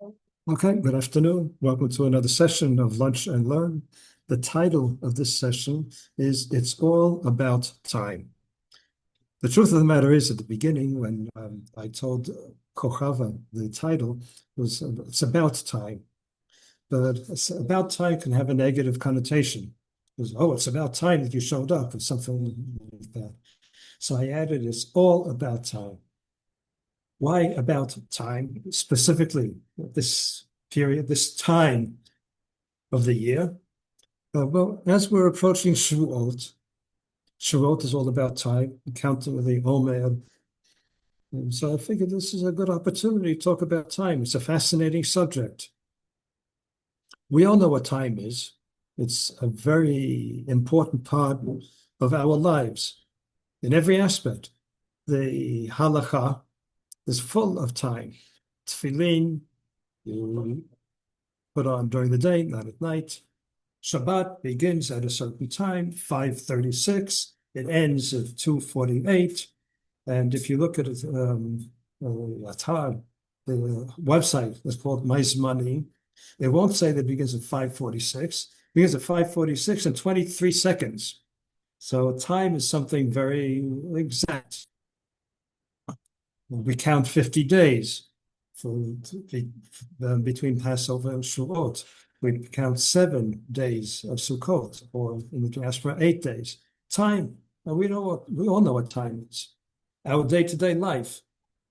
Okay, good afternoon. Welcome to another session of Lunch and Learn. The title of this session is It's All About Time. The truth of the matter is, at the beginning, when I told Kochava the title, was it's about time. But it's about time can have a negative connotation. Because, oh, it's about time that you showed up, or something like that. So I added, it's all about time. Why about time? Specifically, this period, this time of the year. Well, as we're approaching Shavuot, Shavuot is all about time, counting the Omer. And so I figured this is a good opportunity to talk about time. It's a fascinating subject. We all know what time is. It's a very important part of our lives in every aspect. The halacha is full of time. Tefillin, you put on during the day, not at night. Shabbat begins at a certain time, 5:36. It ends at 2:48. And if you look at it, Atar, the website is called My Money. It won't say that it begins at 5:46. It begins at 5:46 and 23 seconds. So time is something very exact. We count 50 days for between Passover and Shavuot. We count 7 days of Sukkot, or in the diaspora, 8 days. Time. And we all know what time is. Our day-to-day life.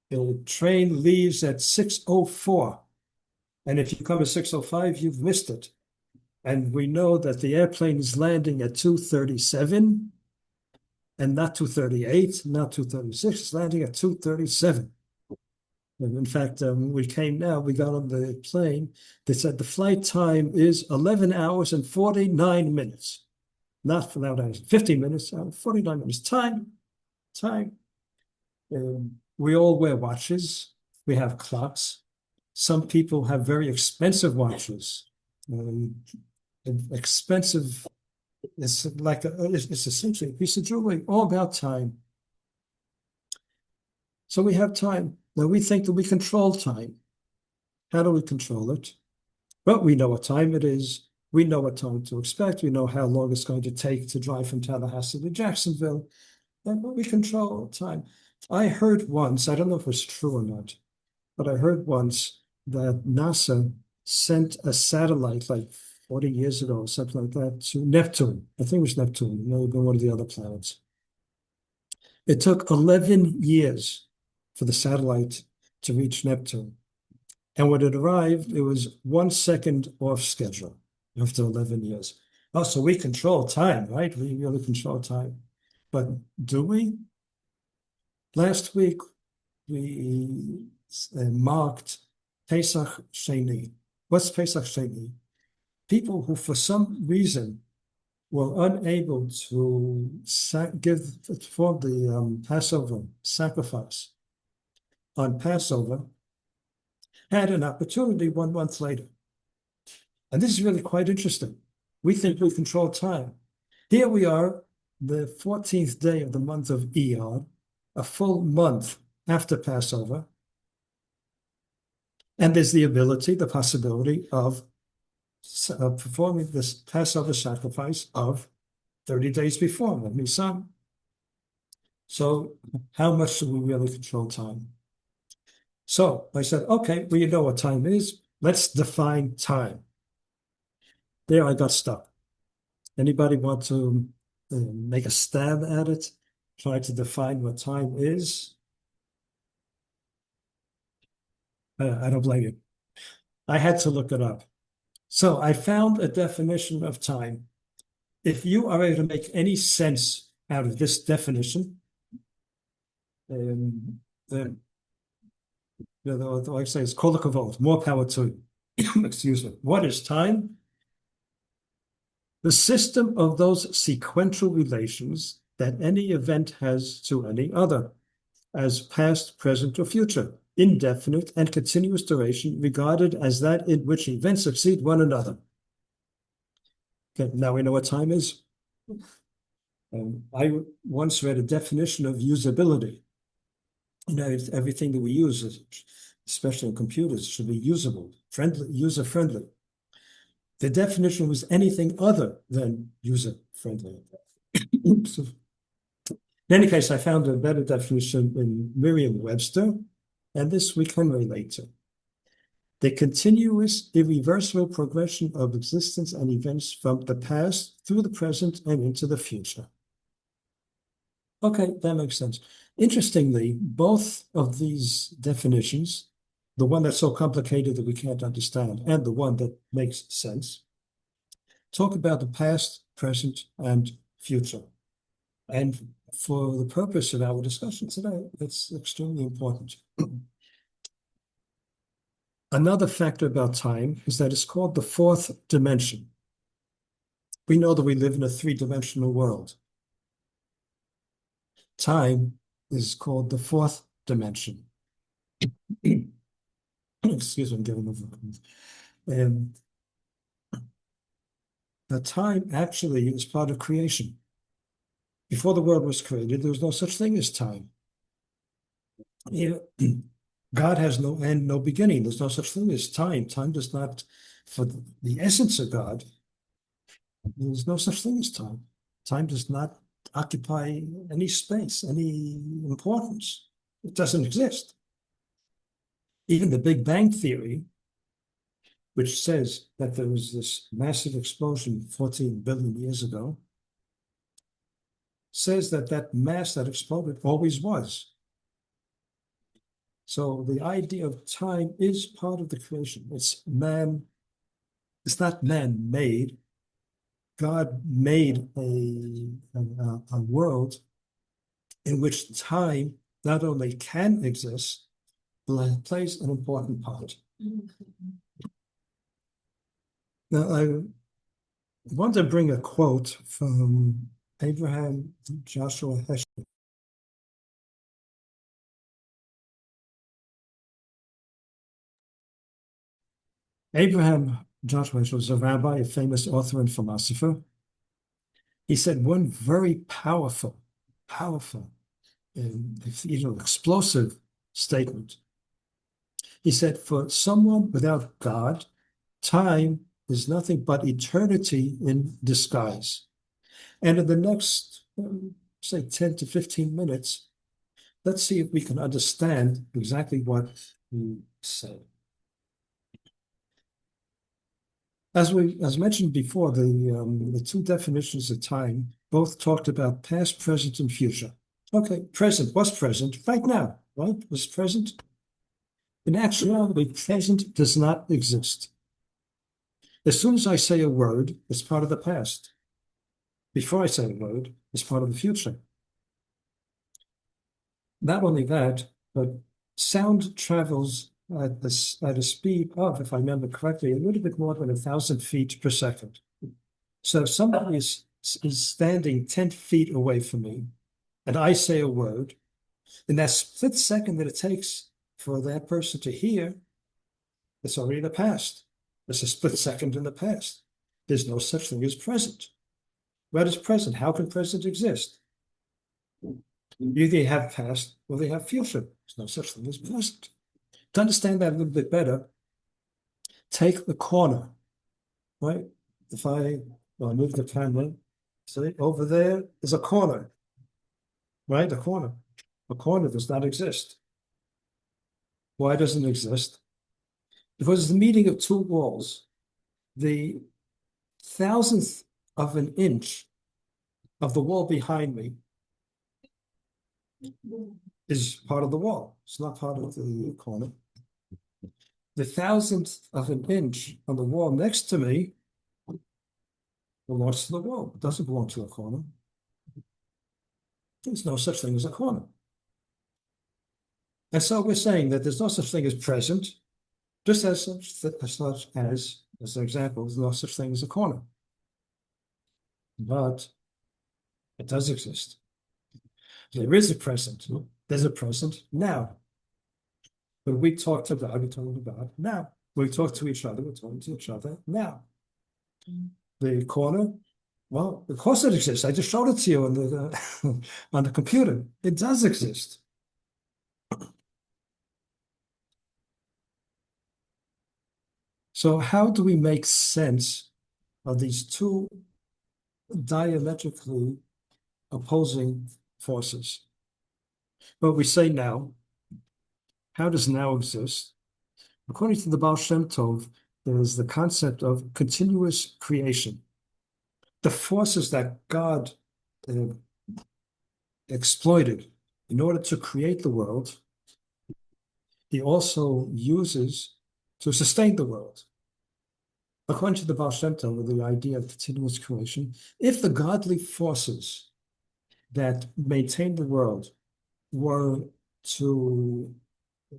The train leaves at 6:04. And if you come at 6:05, you've missed it. And we know that the airplane is landing at 2:37 and not 2:38, not 2:36. It's landing at 2:37. And in fact, we got on the plane. They said the flight time is 11 hours and 49 minutes. Not for that, 15 minutes, 49 minutes. Time. We all wear watches. We have clocks. Some people have very expensive watches. Expensive, it's essentially a piece of jewelry, all about time. So we have time. Now we think that we control time. How do we control it? Well, we know what time it is. We know what time to expect. We know how long it's going to take to drive from Tallahassee to Jacksonville. But we control time. I heard once, I don't know if it's true or not, but I heard once that NASA sent a satellite like 40 years ago, or something like that, to Neptune. I think it was Neptune, maybe one of the other planets. It took 11 years for the satellite to reach Neptune. And when it arrived, it was 1 second off schedule after 11 years. Oh, so we control time, right? We really control time. But do we? Last week, we marked Pesach Sheni. What's Pesach Sheni? People who, for some reason, were unable to perform the Passover sacrifice on Passover had an opportunity 1 month later. And this is really quite interesting. We think we control time. Here we are, the 14th day of the month of Iyar, a full month after Passover. And there's the ability, the possibility of performing this Passover sacrifice of 30 days before, the Nisan. So how much do we really control time? So I said, okay, well, you know what time is. Let's define time. There I got stuck. Anybody want to make a stab at it? Try to define what time is? I don't blame you. I had to look it up. So I found a definition of time. If you are able to make any sense out of this definition, then like I say, it's kol hakavod, more power to you. Excuse me. What is time? The system of those sequential relations that any event has to any other, as past, present, or future, indefinite and continuous duration, regarded as that in which events succeed one another. Okay, now we know what time is. I once read a definition of usability. You know, everything that we use is especially in computers, should be usable, friendly, user-friendly. The definition was anything other than user-friendly. Oops. In any case, I found a better definition in Merriam-Webster, and this we can relate to. The continuous, irreversible progression of existence and events from the past through the present and into the future. Okay, that makes sense. Interestingly, both of these definitions, the one that's so complicated that we can't understand, and the one that makes sense, talk about the past, present, and future. And for the purpose of our discussion today, that's extremely important. Another factor about time is that it's called the fourth dimension. We know that we live in a three-dimensional world. Time is called the fourth dimension. Excuse me, I'm getting over it. And the time actually is part of creation. Before the world was created, there was no such thing as time. God has no end, no beginning. There's no such thing as time. Time does not, for the essence of God, there's no such thing as time. Time does not occupy any space, any importance. It doesn't exist. Even the Big Bang Theory, which says that there was this massive explosion 14 billion years ago, says that that mass that exploded always was. So the idea of time is part of the creation. It's not man-made. God made a world in which time not only can exist, but plays an important part. Now, I want to bring a quote from Abraham Joshua Heschel. Abraham Joshua Heschel was a rabbi, a famous author and philosopher. He said one very powerful, explosive statement. He said, for someone without God, time is nothing but eternity in disguise. And in the next, say, 10 to 15 minutes, let's see if we can understand exactly what he said. As mentioned before, the two definitions of time both talked about past, present, and future. Okay, present, what's present? Right now, right? What's present? In actuality, present does not exist. As soon as I say a word, it's part of the past. Before I say a word, it's part of the future. Not only that, but sound travels at a speed of, if I remember correctly, a little bit more than 1,000 feet per second. So if somebody is standing 10 feet away from me, and I say a word, in that split second that it takes for that person to hear, it's already the past. It's a split second in the past. There's no such thing as present. What is present? How can present exist? Either they have past or they have future. There's no such thing as present. To understand that a little bit better, take the corner, right? If I move the camera, see, over there is a corner, right? A corner. A corner does not exist. Why doesn't it exist? Because it's the meeting of two walls. The thousandth of an inch of the wall behind me is part of the wall. It's not part of the corner. The thousandth of an inch on the wall next to me belongs to the wall. It doesn't belong to a corner. There's no such thing as a corner. And so we're saying that there's no such thing as present, just as an example, there's no such thing as a corner. But it does exist. There is a present. There's a present now. When we talk to God, we're talking to God now. When we talk to each other, we're talking to each other now. The corner, well, of course it exists. I just showed it to you on the on the computer. It does exist. So how do we make sense of these two diametrically opposing forces? Well, we say now. How does now exist? According to the Baal Shem Tov, there is the concept of continuous creation. The forces that God uh, exploited in order to create the world, he also uses to sustain the world. According to the Baal Shem Tov, with the idea of continuous creation, if the godly forces that maintain the world were to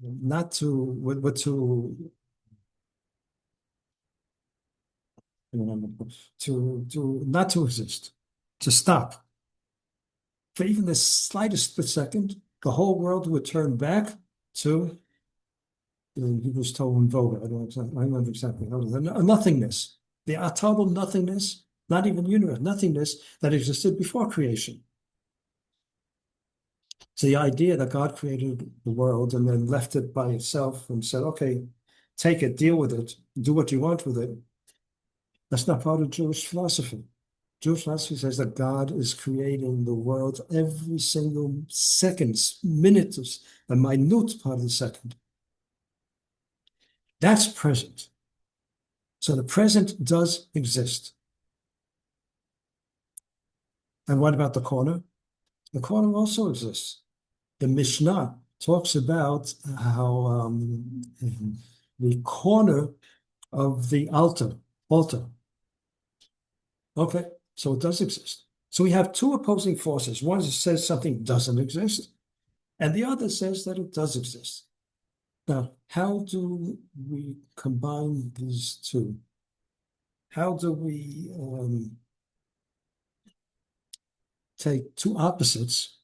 not to were to not to exist, to stop for even the slightest split second, the whole world would turn back to he was told in Voga. I remember exactly how it was, a nothingness, the total nothingness, not even universe, nothingness that existed before creation. So the idea that God created the world and then left it by itself and said, okay, take it, deal with it, do what you want with it, that's not part of Jewish philosophy. Jewish philosophy says that God is creating the world every single second, minute, a minute part of the second. That's present. So the present does exist. And what about the corner? The corner also exists. The Mishnah talks about how the corner of the altar. Okay, so it does exist. So we have two opposing forces. One says something doesn't exist, and the other says that it does exist. Now, how do we combine these two? How do we take two opposites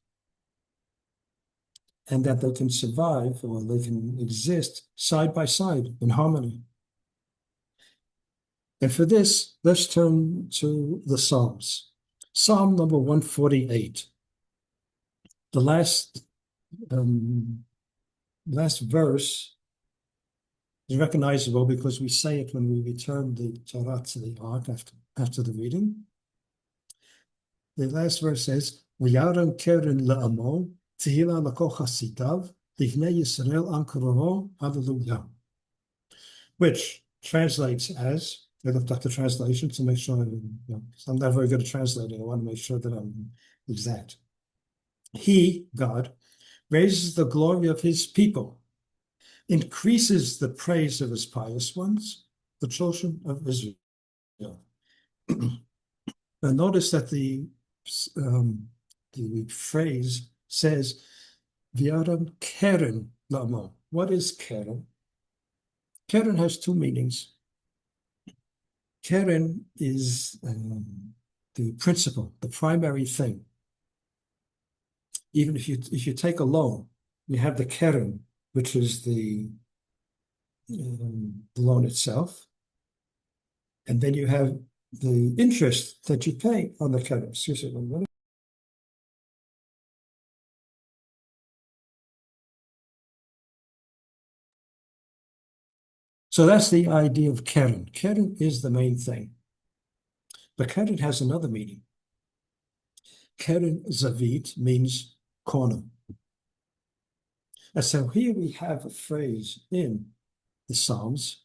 and that they can survive or they can exist side by side in harmony? And for this, let's turn to the Psalms. Psalm number 148. The last verse is recognizable because we say it when we return the Torah to the ark after the reading. The last verse says, "V'yaram keren la'amo, tehila lako chasitav, livnei Yisrael am korovo, hallelujah," which translates as, I looked up the translation to make sure, I'm not very good at translating. I want to make sure that I'm exact. He, God, raises the glory of his people, increases the praise of his pious ones, the children of Israel. Now notice that the phrase says, "V'yaram keren la'amo." What is keren? Keren has two meanings. Keren is the principle, the primary thing. Even if you take a loan, you have the keren, which is the loan itself, and then you have the interest that you pay on the keren. Excuse me 1 minute. So that's the idea of keren. Keren is the main thing. But keren has another meaning. Keren zavit means corner. And so here we have a phrase in the Psalms,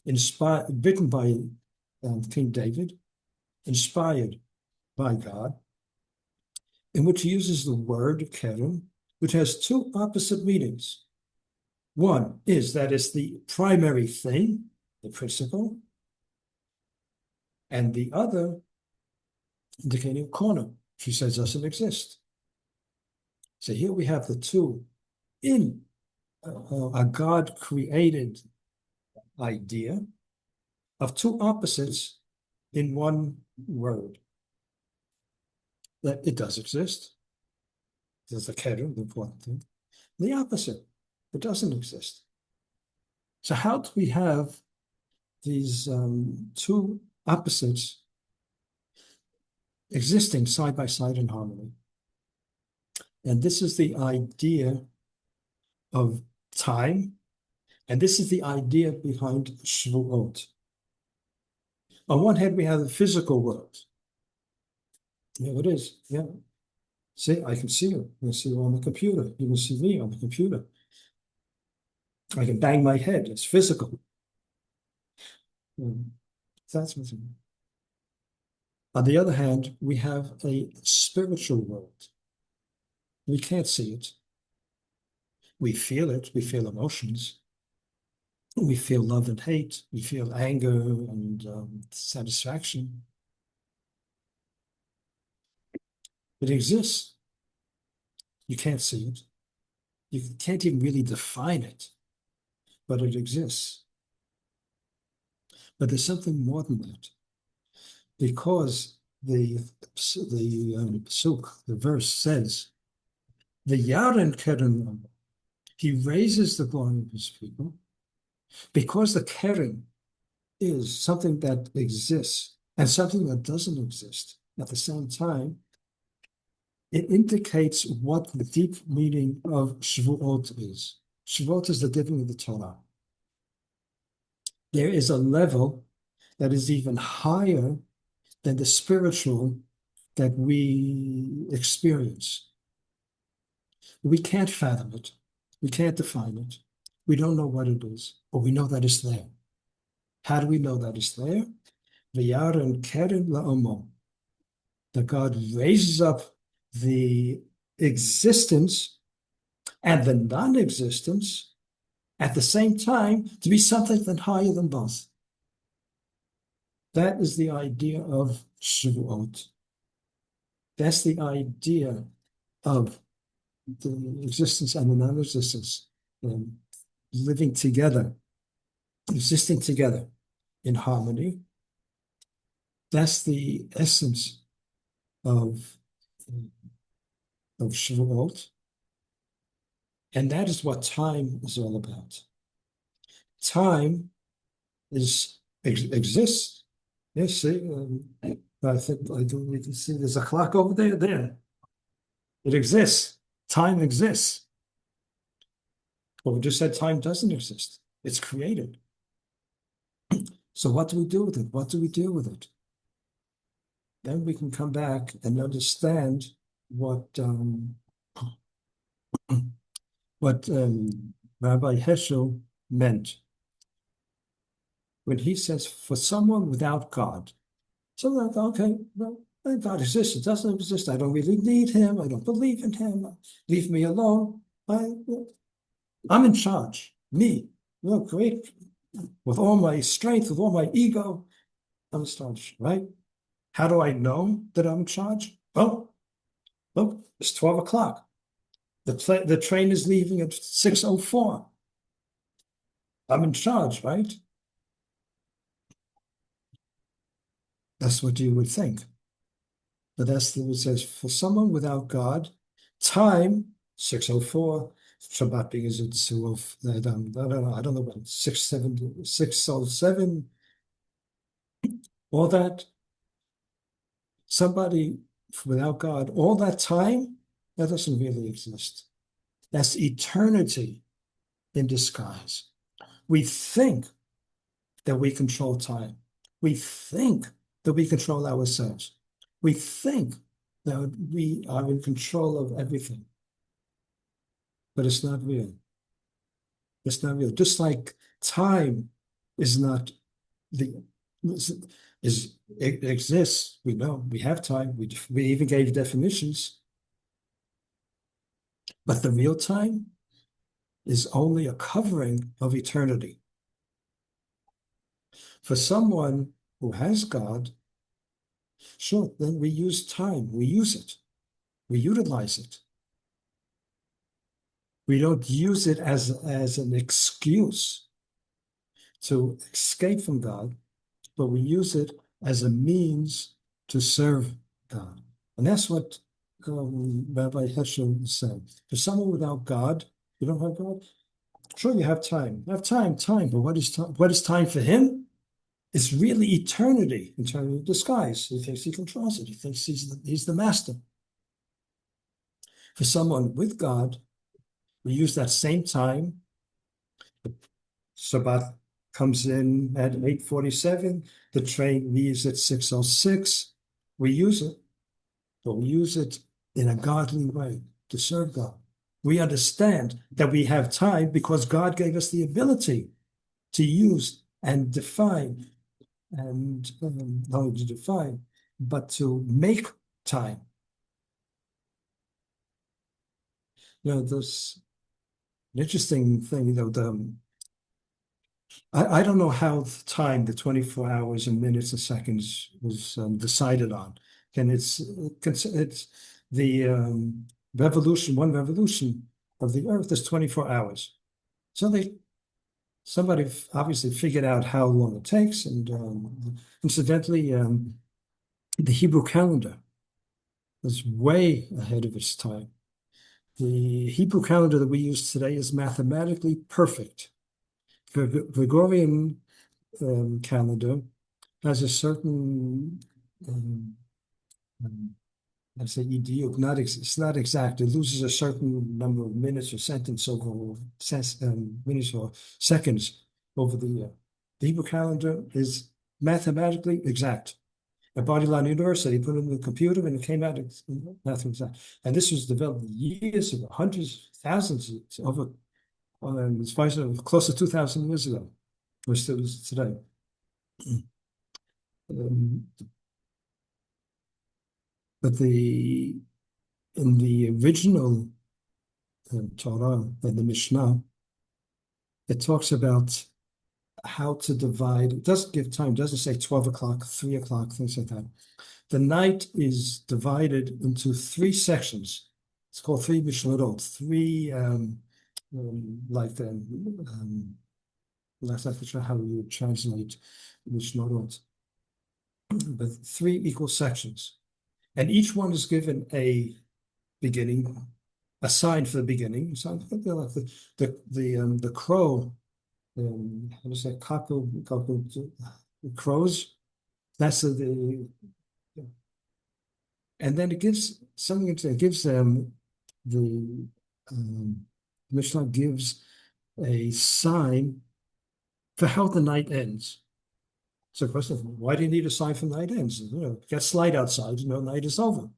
written by King David, inspired by God, in which he uses the word keren, which has two opposite meanings. One is that it's the primary thing, the principle, and the other indicating a corner. She says doesn't exist. So here we have the two in a God-created idea of two opposites in one word. That it does exist. There's the keren, the important thing. The opposite, it doesn't exist. So how do we have these two opposites existing side by side in harmony? And this is the idea of time And this is the idea behind Shavuot. On one hand, we have the physical world. Yeah, it is. Yeah. See, I can see you. You can see you on the computer. You can see me on the computer. I can bang my head. It's physical. Mm. That's what's. On the other hand, we have a spiritual world. We can't see it. We feel it. We feel emotions. We feel love and hate. We feel anger and satisfaction. It exists. You can't see it. You can't even really define it, but it exists. But there's something more than that, because the pasuk, the verse says, "The Iyar and Keren," he raises the glory of his people, because the Keren is something that exists and something that doesn't exist at the same time. It indicates what the deep meaning of Shavuot is. Shavuot is the giving of the Torah. There is a level that is even higher than the spiritual that we experience. We can't fathom it. We can't define it. We don't know what it is, but we know that it's there. How do we know that it's there? V'yar and keren la'omo. That God raises up the existence and the non-existence at the same time to be something that higher than both. That is the idea of Shavuot. That's the idea of the existence and the non-existence, living together, existing together in harmony. That's the essence of, of Shavuot. And that is what time is all about. Time exists. Yes, see, I think we can see there's a clock over there. There, it exists. Time exists. But we just said time doesn't exist. It's created. So what do we do with it? What do we do with it? Then we can come back and understand what what Rabbi Heschel meant when he says, for someone without God. So like, okay, well, God exists. It doesn't exist. I don't really need him. I don't believe in him. Leave me alone. I'm in charge. Me. Well, great. With all my strength, with all my ego, I'm in charge, right? How do I know that I'm in charge? Well, look, it's 12 o'clock. The train is leaving at 6:04. I'm in charge, right? That's what you would think. But that's what it says. For someone without God, time, 6:04, Shabbat begins at 2:00, I don't know about 6:07, all that. Somebody without God, all that time, that doesn't really exist. That's eternity in disguise. We think that we control time. We think that we control ourselves. We think that we are in control of everything. But it's not real. It's not real. Just like time is not the it exists. We know we have time. We even gave definitions. But the real time is only a covering of eternity. For someone who has God, sure, then we use time. We use it. We utilize it. We don't use it as an excuse to escape from God, but we use it as a means to serve God. And that's what Rabbi Heschel said. For someone without God, you don't have God? Sure, you have time. You have time, but what is time? What is time for him? It's really eternity in terms of disguise. He thinks he controls it. He thinks he's the master. For someone with God, we use that same time Shabbat comes in at 8:47. The train leaves at 6:06. We use it, but we use it in a godly way to serve God. We understand that we have time because God gave us the ability to use and define, and not only to define, but to make time. There's an interesting thing, I don't know how the time, the 24 hours and minutes and seconds was decided on. And it's the one revolution of the earth is 24 hours. So somebody obviously figured out how long it takes. And incidentally, the Hebrew calendar was way ahead of its time. The Hebrew calendar that we use today is mathematically perfect. The Gregorian calendar has a certain, I say EDU, it's not exact. It loses a certain number of minutes or sentence over minutes or seconds over the year. The Hebrew calendar is mathematically exact. A body line university put it in the computer and it came out mathematically exact. And this was developed years ago, hundreds, thousands, over as far as close to 2,000 years ago, which still is today. But in the original Torah and the Mishnah, it talks about how to divide. It doesn't give time. It doesn't say 12 o'clock, 3 o'clock, things like that. The night is divided into three sections. It's called three Mishnarot, three like the that's not sure how you would translate Mishnarot, but three equal sections. And each one is given a beginning, a sign for the beginning. So like the crow, how does that cockle crows? That's and then it gives something. It gives them the Mishnah gives a sign for how the night ends. So the question is, why do you need a sign for the night ends? It gets light outside, night is over.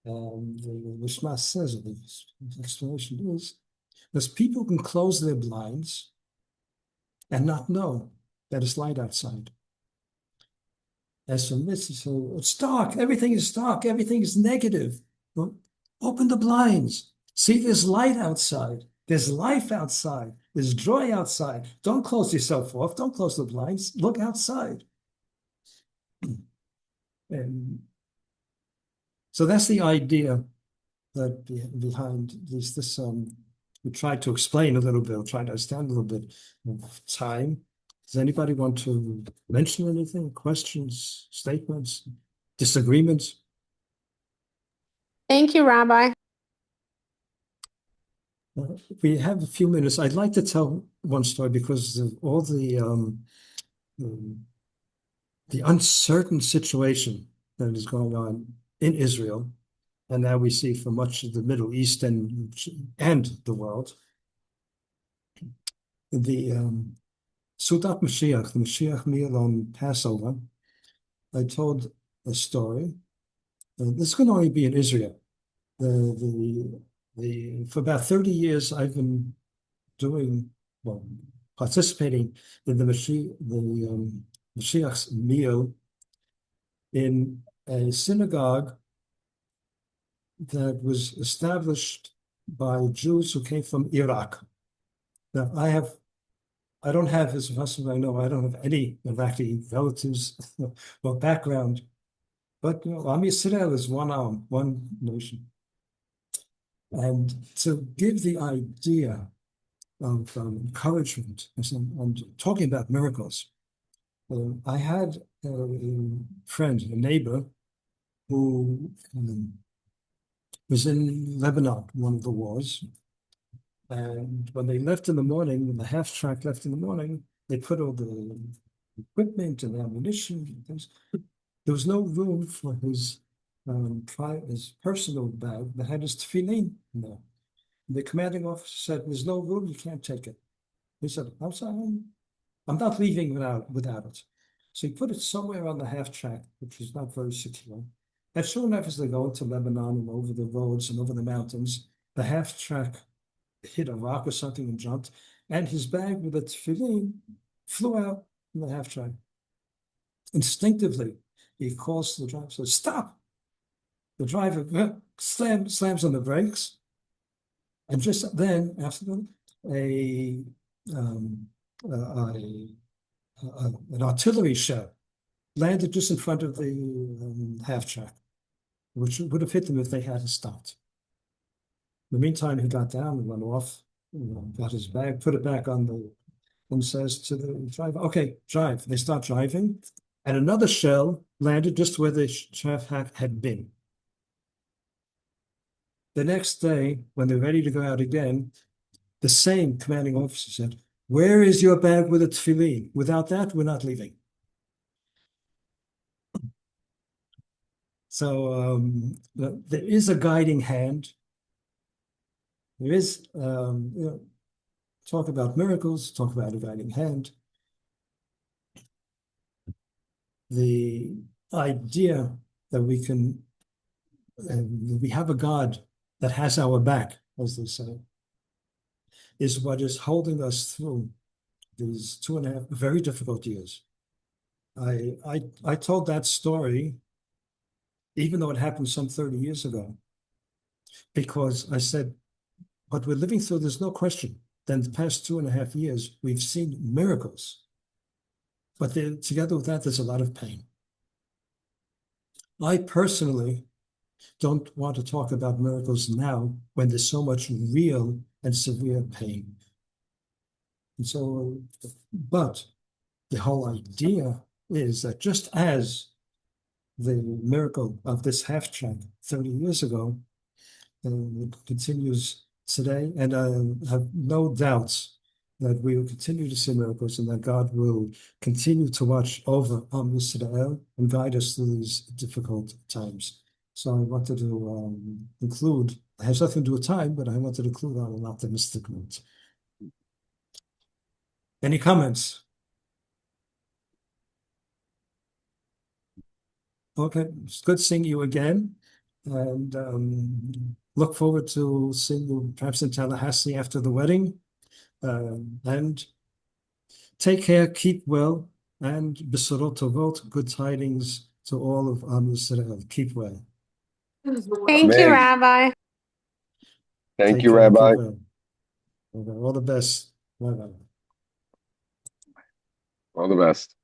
The Mishnah says, or the explanation is, because people can close their blinds and not know that it's light outside. As for this, so it's dark, everything is dark, everything is negative. Well, open the blinds. See, there's light outside. There's life outside. There's joy outside. Don't close yourself off. Don't close the blinds. Look outside. And so that's the idea that behind this. We tried to explain a little bit, try to understand a little bit of time. Does anybody want to mention anything? Questions, statements, disagreements? Thank you, Rabbi. We have a few minutes. I'd like to tell one story because of all the uncertain situation that is going on in Israel, and now we see for much of the Middle East and the world. The Sudat Mashiach, the Mashiach meal on Passover, I told a story. This can only be in Israel. For about 30 years, I've been participating in the Mashiach's meal in a synagogue that was established by Jews who came from Iraq. Now, I don't have, as far as I know, I don't have any Iraqi relatives or background, but Am Yisrael is one arm, one nation. And to give the idea of encouragement and talking about miracles, I had a friend, a neighbor, who was in Lebanon, one of the wars. And when they left in the morning, when the half track left in the morning, they put all the equipment and ammunition and things. There was no room for his personal bag that had his tefillin in there. The commanding officer said, "There's no room, you can't take it." He said, I'm sorry, I'm not leaving without it. So he put it somewhere on the half track, which was not very secure. And sure enough, as they go into Lebanon and over the roads and over the mountains, the half track hit a rock or something and jumped, and his bag with the tefillin flew out in the half track. Instinctively, he calls to the driver, says, "Stop!" The driver slams on the brakes, and just then, after a, um, a an artillery shell landed just in front of the half track, which would have hit them if they hadn't stopped. In the meantime, he got down and went off, got his bag, put it back on and says to the driver, "Okay, drive." They start driving, and another shell landed just where the traffic had been. The next day, when they're ready to go out again, the same commanding officer said, "Where is your bag with the tefillin? Without that, we're not leaving." So there is a guiding hand. There is, talk about miracles, talk about a guiding hand. The idea that we have a God that has our back, as they say, is what is holding us through these 2.5 very difficult years. I told that story, even though it happened some 30 years ago, because I said, what we're living through, there's no question that in the past 2.5 years, we've seen miracles. But together with that, there's a lot of pain. I personally don't want to talk about miracles now when there's so much real and severe pain. And so, but the whole idea is that just as the miracle of this half track 30 years ago continues today, and I have no doubts that we will continue to see miracles and that God will continue to watch over Israel and guide us through these difficult times. So I wanted to include, it has nothing to do with time, but I wanted to include on an optimistic note. Any comments? Okay, it's good seeing you again, and look forward to seeing you perhaps in Tallahassee after the wedding. And take care, keep well, and Besorot Tovot, good tidings to all of Am Yisrael. Keep well. Thank you, Rabbi. Thank Take you, care, Rabbi. keep well. Okay, all the best. Bye-bye. All the best.